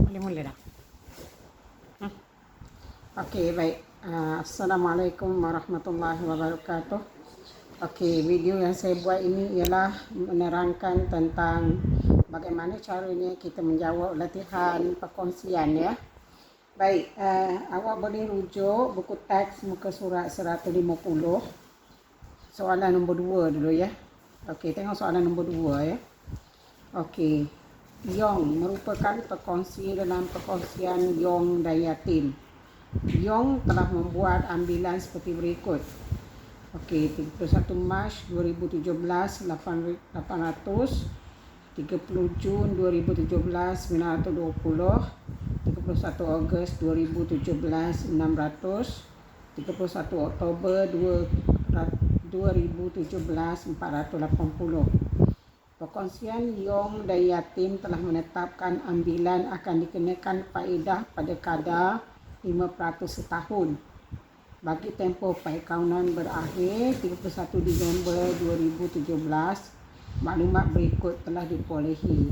Boleh mula dah. Okey, baik. Assalamualaikum warahmatullahi wabarakatuh. Okey, video yang saya buat ini ialah menerangkan tentang bagaimana caranya kita menjawab latihan perkongsian ya. Baik, awak boleh rujuk buku teks muka surat 150. Soalan nombor 2 dulu ya. Okey, tengok soalan nombor 2 ya. Okey. Yong merupakan perkongsi dalam perkongsian Yong dan Yatim. Yong telah membuat ambilan seperti berikut. Okey, 31 Mac 2017 800, 30 Jun 2017 920, 31 Ogos 2017 600, 31 Oktober 2017 480. Perkongsian Yong dan Yatim telah menetapkan ambilan akan dikenakan faedah pada kadar 5% setahun. Bagi tempoh perakaunan berakhir 31 Disember 2017, maklumat berikut telah diperolehi.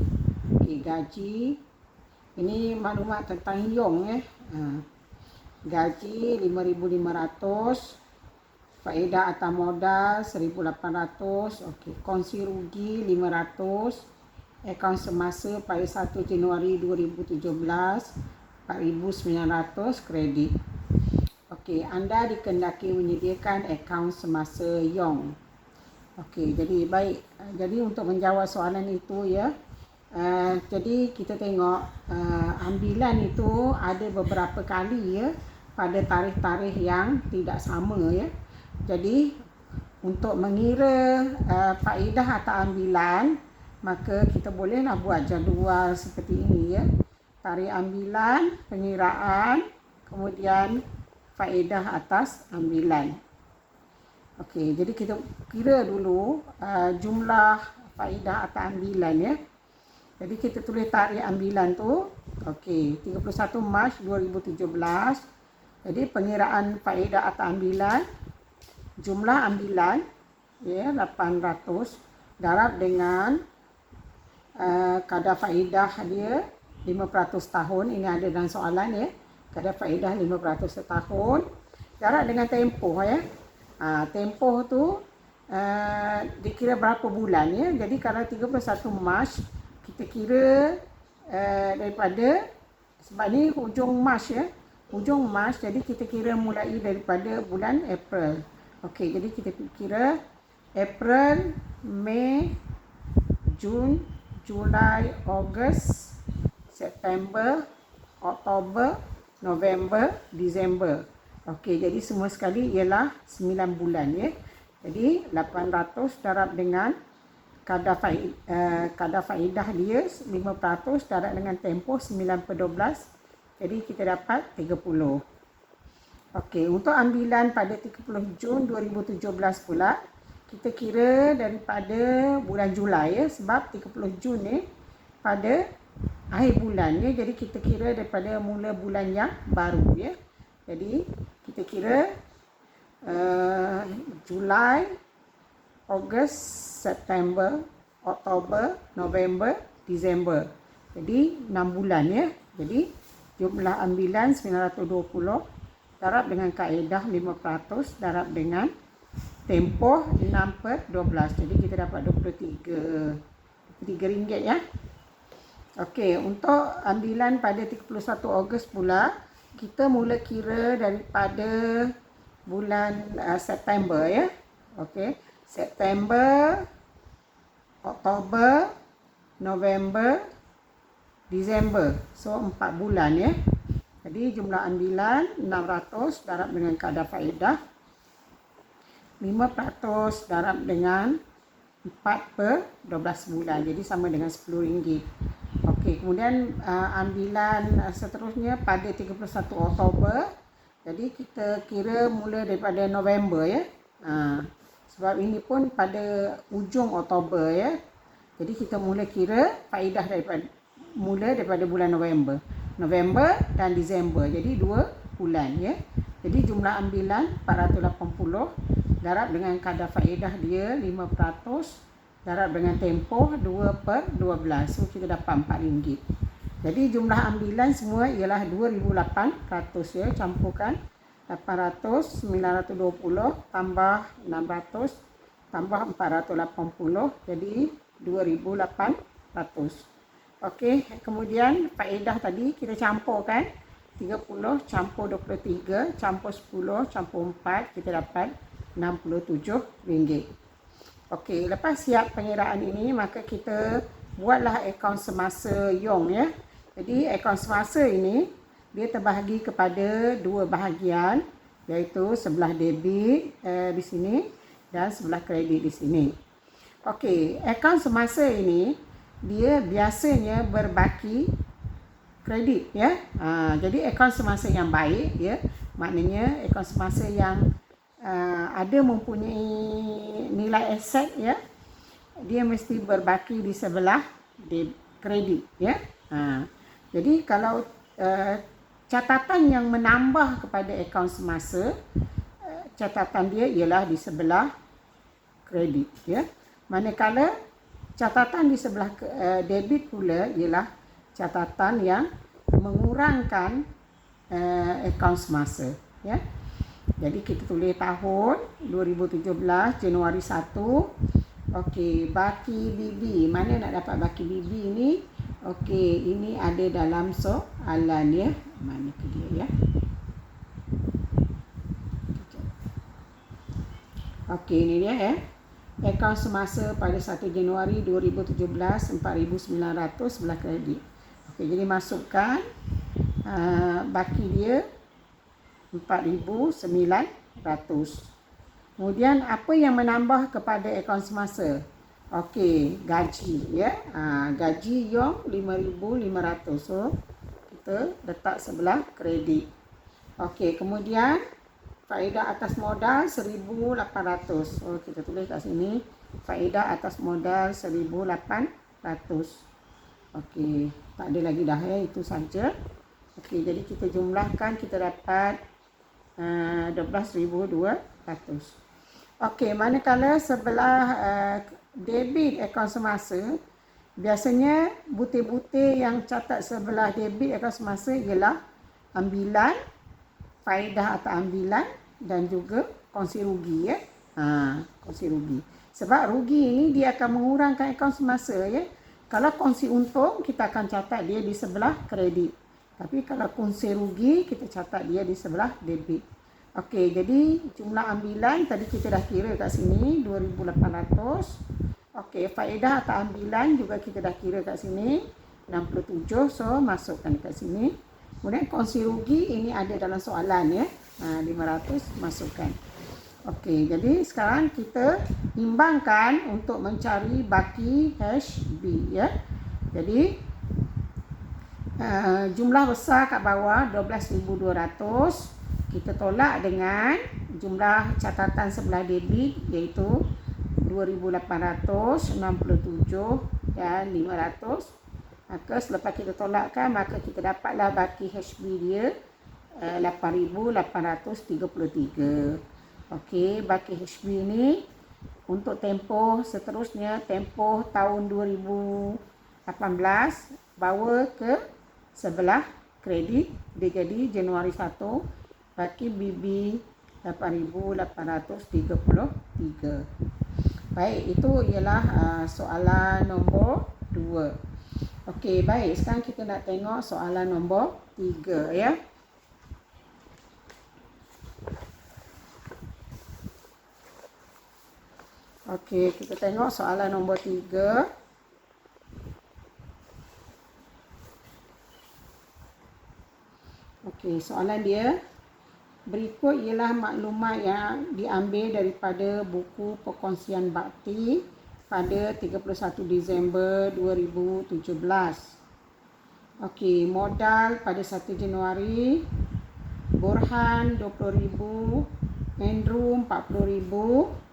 Okay, gaji, ini maklumat tentang Yong gaji 5,500, faedah atas modal 1,800, okey, kongsi rugi 500, akaun semasa pada 1 Januari 2017 4,900 kredit. Okey, anda dikehendaki menyediakan akaun semasa Yong. Okey, jadi baik. Jadi untuk menjawab soalan itu ya, jadi kita tengok ambilan itu ada beberapa kali ya pada tarikh-tarikh yang tidak sama ya. Jadi untuk mengira faedah atau ambilan, maka kita bolehlah buat jadual seperti ini ya. Tarikh ambilan, pengiraan, kemudian faedah atas ambilan. Okey, jadi kita kira dulu jumlah faedah atau ambilan ya. Jadi kita tulis tarikh ambilan tu, okey, 31 Mac 2017. Jadi pengiraan faedah atau ambilan, jumlah ambilan ya 800 darab dengan kadar faedah dia 5% tahun. Ini ada dalam soalan ya. Kadar faedah 5% setahun darab dengan tempoh ya. Tempoh tu dikira berapa bulan ya. Jadi kalau 31 Mac kita kira daripada, sebab ni hujung Mac ya. Hujung Mac, jadi kita kira mulai daripada bulan April. Okey, jadi kita kira April, Mei, Jun, Julai, Ogos, September, Oktober, November, Disember. Okey, jadi semua sekali ialah 9 bulan ya. Jadi 800 darab dengan kadar faedah dia 5% darab dengan tempoh 9/12. Jadi kita dapat 30. Okey, untuk ambilan pada 30 Jun 2017 pula, kita kira daripada bulan Julai ya, sebab 30 Jun ni pada akhir bulan ya. Jadi kita kira daripada mula bulan yang baru ya. Jadi kita kira Julai, Ogos, September, Oktober, November, Disember. Jadi 6 bulan ya. Jadi jumlah ambilan 920 darab dengan kaedah 5% darab dengan tempoh 6/12. Jadi kita dapat 23 ringgit ya. Okey, untuk ambilan pada 31 Ogos pula, kita mula kira daripada bulan September ya. Okey, September, Oktober, November, Disember. So 4 bulan ya. Jadi jumlah ambilan 600 darab dengan kadar faedah 5% darab dengan 4/12 bulan. Jadi sama dengan RM10. Okey, kemudian ambilan seterusnya pada 31 Oktober. Jadi kita kira mula daripada November ya. Sebab ini pun pada ujung Oktober ya. Jadi kita mula kira faedah daripada bulan November dan Disember. Jadi 2 bulan ya. Jadi jumlah ambilan 480 darab dengan kadar faedah dia 5% darab dengan tempoh 2/12. So kita dapat RM4. Jadi jumlah ambilan semua ialah 2,800 ya, campurkan 800, 920 tambah 600 tambah 480, jadi 2,800. Okey, kemudian faedah tadi kita campurkan 30 campur 23 campur 10 campur 4, kita dapat RM67. Okey, lepas siap pengiraan ini, maka kita buatlah akaun semasa Yong ya. Jadi akaun semasa ini dia terbahagi kepada dua bahagian, iaitu sebelah debit di sini dan sebelah kredit di sini. Okey, akaun semasa ini dia biasanya berbaki kredit ya. Jadi akaun semasa yang baik ya, maknanya akaun semasa yang ada mempunyai nilai aset ya, dia mesti berbaki di sebelah kredit ya. Jadi kalau catatan yang menambah kepada akaun semasa, catatan dia ialah di sebelah kredit ya. Manakala catatan di sebelah debit pula ialah catatan yang mengurangkan akaun semasa ya. Jadi kita tulis tahun 2017 Januari 1. Okey, baki BB. Mana nak dapat baki BB ni? Okey, ini ada dalam soalan ya. Mana ke dia ya? Okey, ini dia ya. Akaun semasa pada 1 Januari 2017 4,900 sebelah kredit. Okey, jadi masukkan baki dia 4,900. Kemudian apa yang menambah kepada akaun semasa? Okey, gaji ya. Gaji Yong 5,500. So kita letak sebelah kredit. Okey, kemudian faedah atas modal 1,800. So kita tulis kat sini faedah atas modal 1,800. Okey, tak ada lagi dah ya, itu saja. Okey, jadi kita jumlahkan, kita dapat 12,200. Okey, manakala sebelah debit akaun semasa, biasanya butir-butir yang catat sebelah debit akaun semasa ialah ambilan, faedah atau ambilan dan juga kongsi rugi ya. Kongsi rugi. Sebab rugi ini dia akan mengurangkan akaun semasa ya. Kalau kongsi untung, kita akan catat dia di sebelah kredit. Tapi kalau kongsi rugi, kita catat dia di sebelah debit. Okey, jadi jumlah ambilan tadi kita dah kira kat sini 2,800. Okey, faedah atau ambilan juga kita dah kira kat sini 67. So masukkan kat sini. Kemudian kongsi rugi ini ada dalam soalan ya. 500 masukkan. Okey, jadi sekarang kita imbangkan untuk mencari baki HB ya. Jadi jumlah besar kat bawah 12,200 kita tolak dengan jumlah catatan sebelah debit iaitu 2,867 dan 500. Maka selepas kita tolakkan, maka kita dapatlah baki HB dia 8,833. Okey, baki HB ni untuk tempoh seterusnya, tempoh tahun 2018 bawa ke sebelah kredit, dia jadi Januari 1, baki BB 8,833. Baik, itu ialah soalan nombor 2. Okey, baik, sekarang kita nak tengok soalan nombor 3 ya. Okey, kita tengok soalan nombor 3. Okey, soalan dia berikut ialah maklumat yang diambil daripada buku perkongsian bakti pada 31 Disember 2017. Okey, modal pada 1 Januari, Borhan 20,000, Andrew 40,000.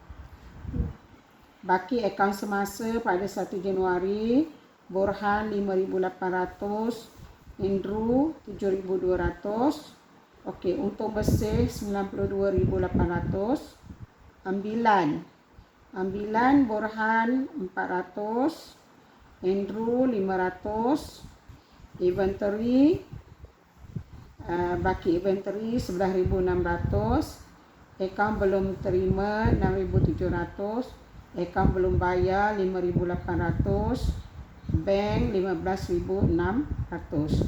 Baki akaun semasa pada 1 Januari, Borhan 5,800, Andrew 7,200. Okey, untung bersih 92,800. Ambilan Borhan 400, Andrew 500, Inventory, baki inventory 11,600. Akaun belum terima 6,700. Akaun belum bayar 5,800. Bank 15,600.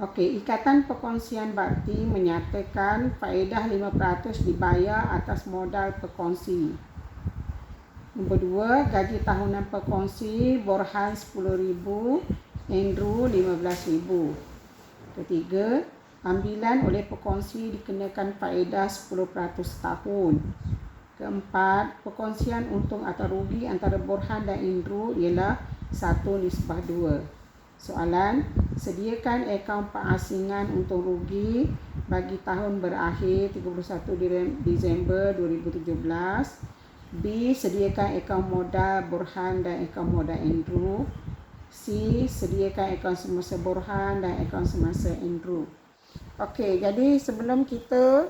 Okey, Ikatan Perkongsian Bakti menyatakan faedah 5% dibayar atas modal perkongsi. Nombor 2, gaji tahunan perkongsi Borhan 10,000, Andrew 15,000. Ketiga, ambilan oleh perkongsi dikenakan faedah 10% tahun. Keempat, perkongsian untung atau rugi antara Borhan dan Andrew ialah 1:2. Soalan, sediakan akaun pengasingan untung rugi bagi tahun berakhir 31 Disember 2017. B, sediakan akaun modal Borhan dan akaun modal Andrew. C, sediakan akaun semasa Borhan dan akaun semasa Andrew. Okey, jadi sebelum kita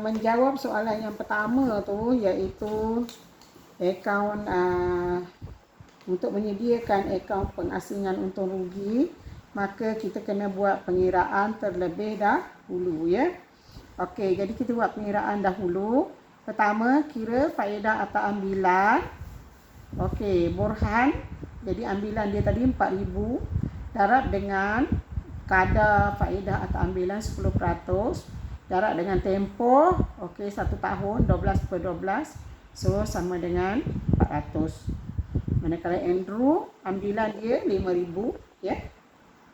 menjawab soalan yang pertama tu, iaitu akaun untuk menyediakan akaun pengasingan untung rugi, maka kita kena buat pengiraan terlebih dahulu, ya. Okey, jadi kita buat pengiraan dahulu. Pertama, kira faedah atau ambilan. Okey, Borhan, jadi ambilan dia tadi 4,000, darab dengan kadar faedah atau ambilan 10%, darab dengan tempoh, okey, 1 tahun 12/12, so sama dengan 400. Manakala Andrew, ambilan dia 5,000, ya.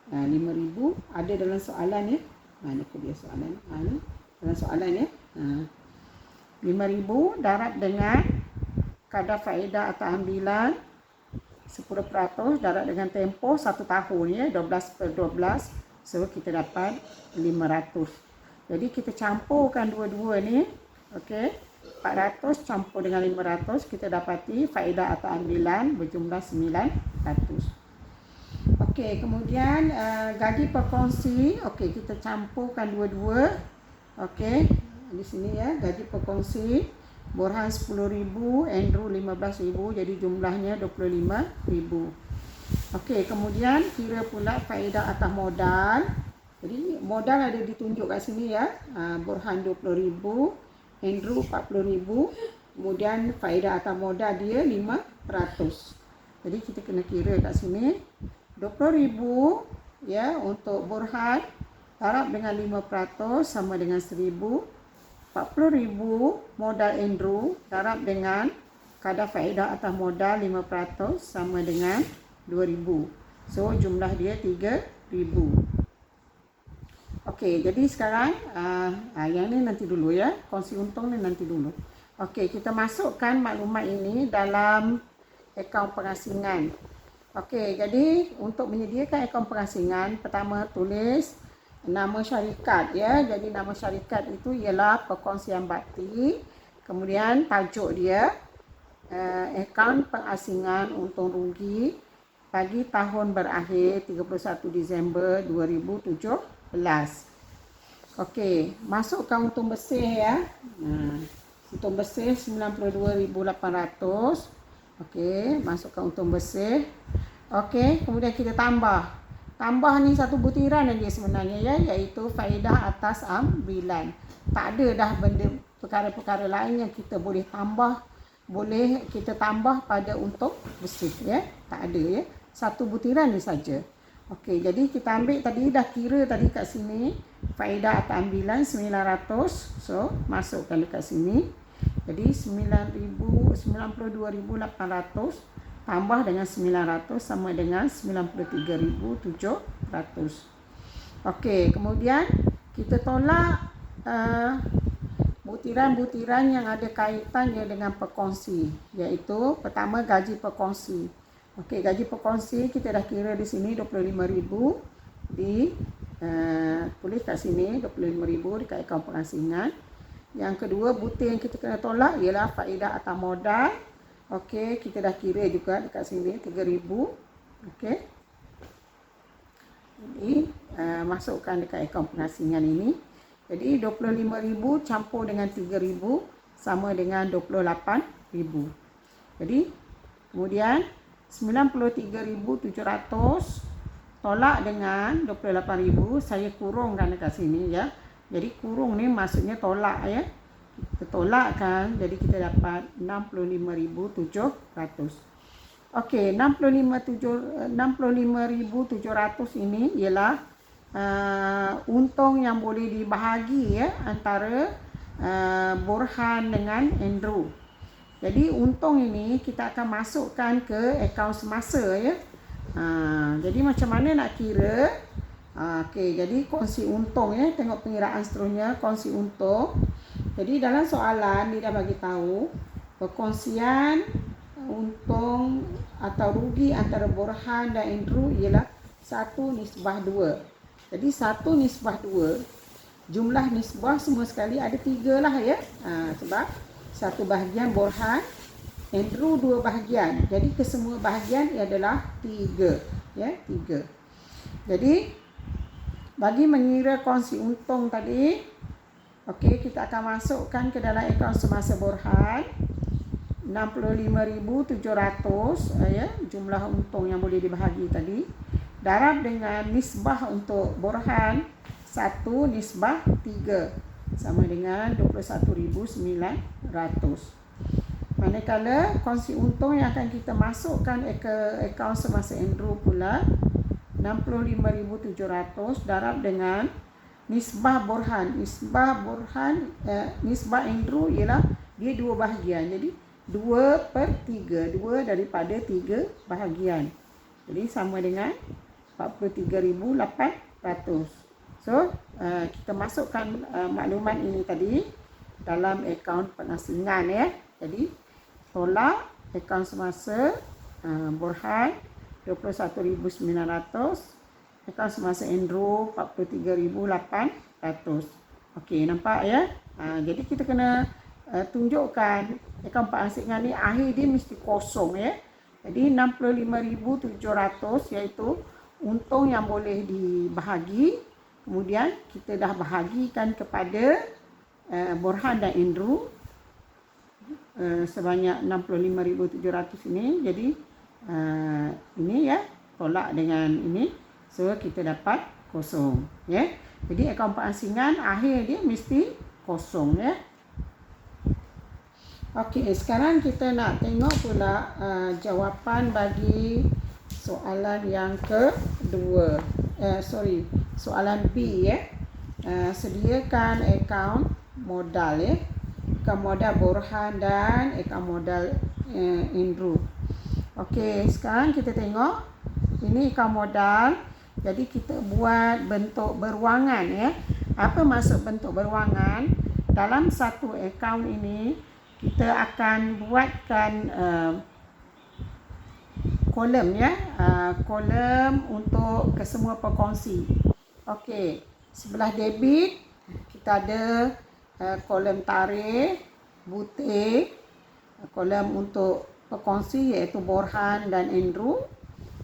5,000 ada dalam soalan, ya. Mana ke dia soalan? Ni dalam soalan, ya. 5,000 darab dengan kadar faedah atau ambilan 10%, darab dengan tempoh 1 tahun, ya, 12/12, so kita dapat 500. Jadi kita campurkan dua-dua ni, okey. 400 campur dengan 500, kita dapati faedah atau ambilan berjumlah 900. Okey, kemudian gaji perkongsi, okey, kita campurkan dua-dua. Okey, di sini, ya, gaji perkongsi Borhan 10,000, Andrew 15,000, jadi jumlahnya 25,000. Okey, kemudian kira pula faedah atas modal. Jadi modal ada ditunjuk kat sini, ya. Borhan 20,000, Andrew 40,000, kemudian faedah atas modal dia 5%. Jadi kita kena kira kat sini 20,000, ya, untuk Borhan, darab dengan 5% sama dengan 1,000. 40,000 modal Andrew, darab dengan kadar faedah atas modal 5% sama dengan 2,000. So jumlah dia 3,000. Okey, jadi sekarang yang ni nanti dulu, ya. Kongsi untung ni nanti dulu. Okey, kita masukkan maklumat ini dalam akaun pengasingan. Okey, jadi untuk menyediakan akaun pengasingan, pertama tulis nama syarikat, ya. Jadi nama syarikat itu ialah Perkongsian Bakti. Kemudian tajuk dia akaun pengasingan untung rugi bagi tahun berakhir 31 Disember 2017. Okey, masukkan untung bersih, ya. Untung bersih 92,800. Okey, masukkan untung bersih. Okey, kemudian kita tambah. Tambah ni satu butiran aja sebenarnya, ya, iaitu faedah atas ambilan. Tak ada dah benda perkara-perkara lain yang kita boleh tambah, boleh kita tambah pada untung bersih, ya. Tak ada, ya. Satu butiran ni saja. Okey, jadi kita ambil tadi, dah kira tadi kat sini faedah atau ambilan 900. So, masukkan dekat sini. Jadi 92,800 tambah dengan 900 sama dengan 93,700. Okey, kemudian kita tolak butiran-butiran yang ada kaitannya dengan perkongsi, iaitu pertama gaji perkongsi. Okey, gaji perkongsi kita dah kira di sini 25,000, di tulis kat sini 25,000 dekat akaun pengasingan. Yang kedua, butir yang kita kena tolak ialah faedah atas modal. Okey, kita dah kira juga dekat sini 3,000. Okey. Jadi masukkan dekat akaun pengasingan ini. Jadi 25,000 campur dengan 3,000 sama dengan 28,000. Jadi kemudian 93,700 tolak dengan 28,000, saya kurungkan dekat sini ya. Jadi kurung ni maksudnya tolak ya. Kita tolakkan, jadi kita dapat 65,700. Okey, 65,700 ini ialah untung yang boleh dibahagi ya antara Borhan dengan Andrew. Jadi untung ini kita akan masukkan ke akaun semasa ya. Jadi macam mana nak kira? Okey, jadi kongsi untung ya. Tengok pengiraan seterusnya, kongsi untung. Jadi dalam soalan dia dah bagi tahu perkongsian untung atau rugi antara Borhan dan Andrew ialah 1:2. Jadi 1:2, jumlah nisbah semua sekali ada 3 lah ya. Sebab 1 bahagian Borhan, Andrew 2 bahagian. Jadi kesemua bahagian adalah 3 ya, 3. Jadi bagi mengira kongsi untung tadi, okey, kita akan masukkan ke dalam akaun semasa Borhan 65,700 ya, jumlah untung yang boleh dibahagi tadi, darab dengan nisbah untuk Borhan 1:3 sama dengan 21,900. Manakala kongsi untung yang akan kita masukkan ke akaun semasa Andrew pula 65,700 darab dengan nisbah Borhan. Nisbah Andrew ialah dia 2 bahagian. Jadi 2/3, 2 daripada 3 bahagian. Jadi sama dengan 43,800. So, kita masukkan maklumat ini tadi dalam akaun pengasingan ya. Jadi, tolak akaun semasa Borhan 21,900, akaun semasa Andrew 43,800. Okey, nampak ya? Jadi kita kena tunjukkan akaun pengasingan ni akhir dia mesti kosong ya. Jadi 65,700 iaitu untung yang boleh dibahagi. Kemudian kita dah bahagikan kepada Borhan dan Andrew sebanyak 65,700 ini. Jadi ini ya, tolak dengan ini, so kita dapat kosong ya. Jadi akaun pengasingan akhir dia mesti kosong ya. Okey, sekarang kita nak tengok pula jawapan bagi soalan yang kedua. Soalan B ya. Sediakan akaun modal ya. Akaun modal Borhan dan akaun modal Andrew. Okey, sekarang kita tengok ini akaun modal. Jadi kita buat bentuk beruangan ya. Apa maksud bentuk beruangan? Dalam satu akaun ini kita akan buatkan kolom ya. Kolom untuk kesemua pekongsi. Okey, sebelah debit kita ada kolom tarikh, butir, kolom untuk pekongsi iaitu Borhan dan Andrew.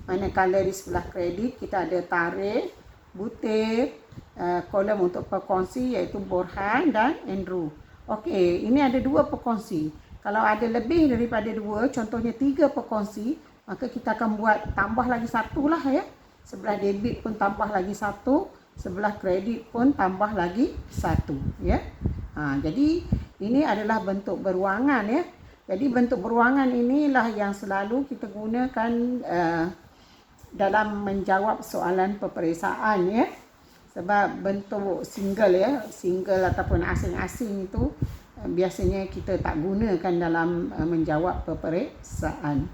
Manakala di sebelah kredit kita ada tarikh, butir, kolom untuk pekongsi iaitu Borhan dan Andrew. Okey, ini ada 2 pekongsi. Kalau ada lebih daripada 2, contohnya 3 pekongsi, maka kita akan buat tambah lagi 1 lah ya. Sebelah debit pun tambah lagi 1, sebelah kredit pun tambah lagi 1 ya. Jadi ini adalah bentuk beruangan ya. Jadi bentuk beruangan inilah yang selalu kita gunakan dalam menjawab soalan peperiksaan ya. Sebab bentuk single ya, single ataupun asing-asing itu biasanya kita tak gunakan dalam menjawab peperiksaan.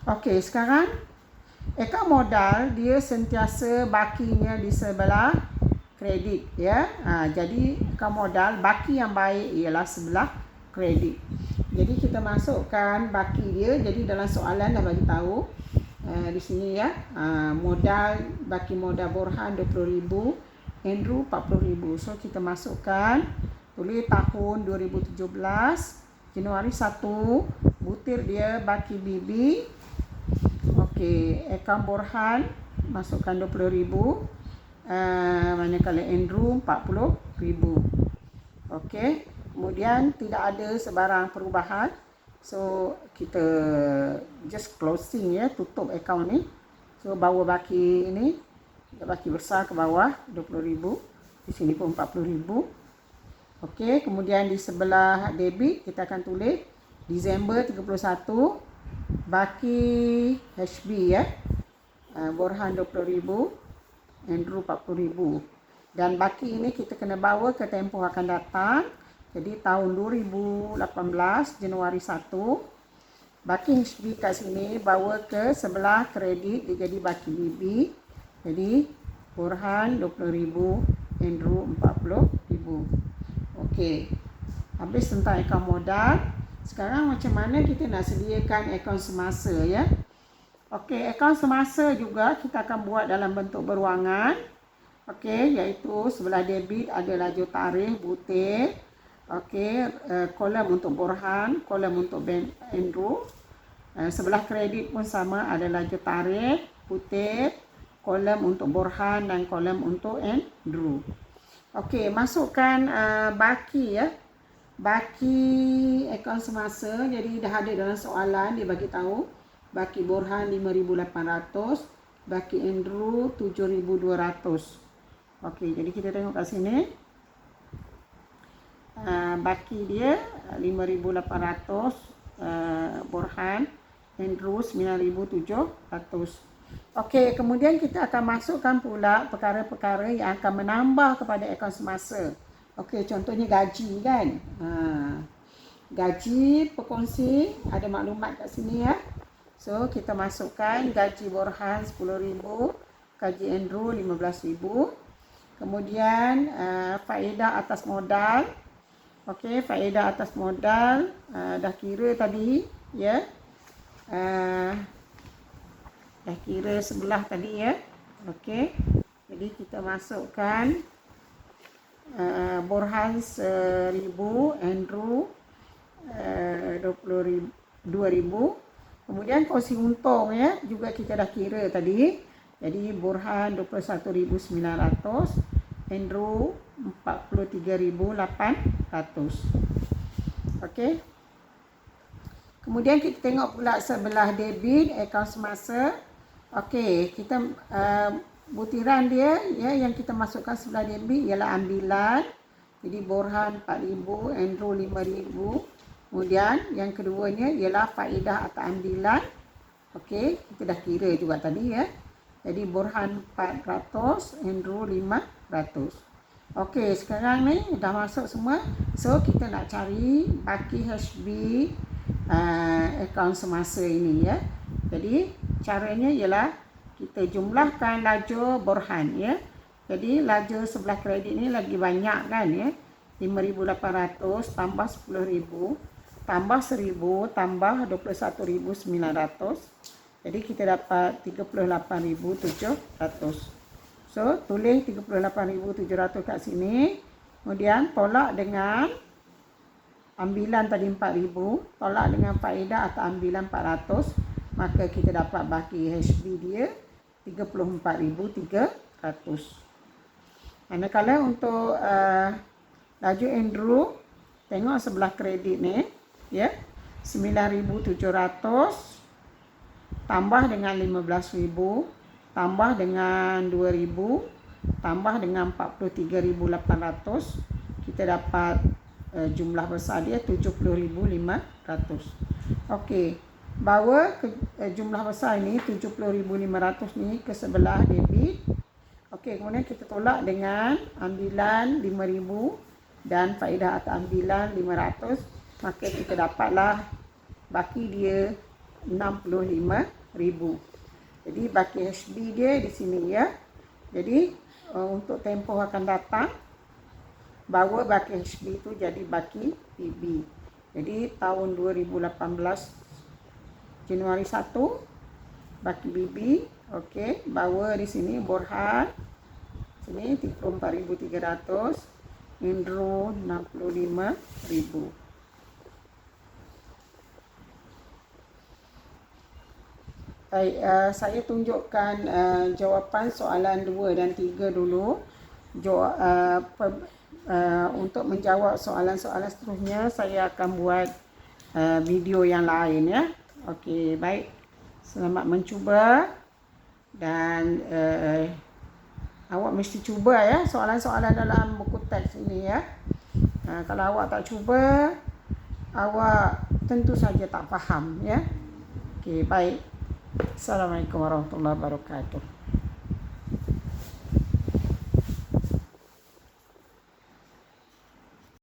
Okey, sekarang akaun modal dia sentiasa bakinya di sebelah kredit ya. Jadi akaun modal baki yang baik ialah sebelah kredit. Jadi kita masukkan baki dia. Jadi dalam soalan dah bagi tahu di sini ya, modal baki modal Borhan 20,000, Andrew 40,000. So kita masukkan, tulis tahun 2017, Januari 1, butir dia baki BB. Okey, akaun Borhan masukkan 20,000, manakala Andrew 40,000. Okey, kemudian tidak ada sebarang perubahan. So kita just closing ya, tutup akaun ni. So bawa baki ini baki besar ke bawah 20,000. Di sini pun 40,000. Okey, kemudian di sebelah debit kita akan tulis Disember 31, baki HB ya. Borhan 20,000, Andrew 40,000. Dan baki ini kita kena bawa ke tempoh akan datang. Jadi tahun 2018 Januari 1, baki HB kat sini bawa ke sebelah kredit, dia jadi baki BB. Jadi Borhan 20,000, Andrew 40,000. Okey. Habis tentang akaun modal. Sekarang macam mana kita nak sediakan akaun semasa ya? Okey, akaun semasa juga kita akan buat dalam bentuk beruangan. Okey, iaitu sebelah debit ada lajur tarikh butir. Okey, kolom untuk Borhan, kolom untuk Andrew. Sebelah kredit pun sama, ada lajur tarikh butir, kolom untuk Borhan dan kolom untuk Andrew. Okey, masukkan baki ya. Baki akaun semasa, jadi dah ada dalam soalan dia bagi tahu. Baki Borhan 5,800, baki Andrew 7,200. Okey, jadi kita tengok kat sini. Baki dia 5,800, Borhan, Andrew 9,700. Okey, kemudian kita akan masukkan pula perkara-perkara yang akan menambah kepada akaun semasa. Okey, contohnya gaji kan. Gaji perkongsi, ada maklumat kat sini ya. So, kita masukkan gaji Borhan 10,000, gaji Andrew 15,000. Kemudian faedah atas modal. Okey, faedah atas modal dah kira tadi ya. Dah kira sebelah tadi ya. Okey. Jadi kita masukkan Borhan 1,000, Andrew 2,000. Kemudian kongsi untung ya, juga kita dah kira tadi. Jadi Borhan 21,900, Andrew 43,800. Okey. Kemudian kita tengok pula sebelah debit akaun semasa. Okey, kita butiran dia ya yang kita masukkan sebelah debit ialah ambilan. Jadi Borhan 4,000, Andrew 5,000. Kemudian yang keduanya ialah faedah atau ambilan. Okey, kita dah kira juga tadi ya. Jadi Borhan 400, Andrew 500. Okey, sekarang ni dah masuk semua. So kita nak cari baki HB akaun semasa ini ya. Jadi caranya ialah kita jumlahkan lajur Borhan ya. Jadi lajur sebelah kredit ni lagi banyak kan ya. 5,800 tambah 10,000 tambah 1,000 tambah 21,900. Jadi kita dapat 38,700. So tulis 38,700 kat sini. Kemudian tolak dengan ambilan tadi 4,000, tolak dengan faedah atau ambilan 400, maka kita dapat baki HB dia 34,300. Manakala untuk lajur Andrew, tengok sebelah kredit ni ya, 9,700 tambah dengan 15,000 tambah dengan 2,000 tambah dengan 43,800, kita dapat jumlah besar dia 70,500. Okey, bawa ke jumlah besar ini 70,500 ni ke sebelah debit. Okey, kemudian kita tolak dengan ambilan 5,000 dan faedah atau ambilan 500, maka kita dapatlah baki dia 65,000. Jadi baki HB dia di sini ya. Jadi untuk tempoh akan datang, bawa baki HB itu jadi baki PB. Jadi tahun 2018 Januari 1 baki BB. Okey, bawa di sini Borhan sini 34,300, Andrew 65,000. Baik, saya tunjukkan jawapan soalan 2 dan 3 dulu. Untuk menjawab soalan-soalan seterusnya, saya akan buat video yang lain ya. Okey, baik. Selamat mencuba dan Awak mesti cuba ya soalan-soalan dalam buku teks ini ya. Kalau awak tak cuba, awak tentu saja tak faham ya. Okey, baik. Assalamualaikum warahmatullahi wabarakatuh.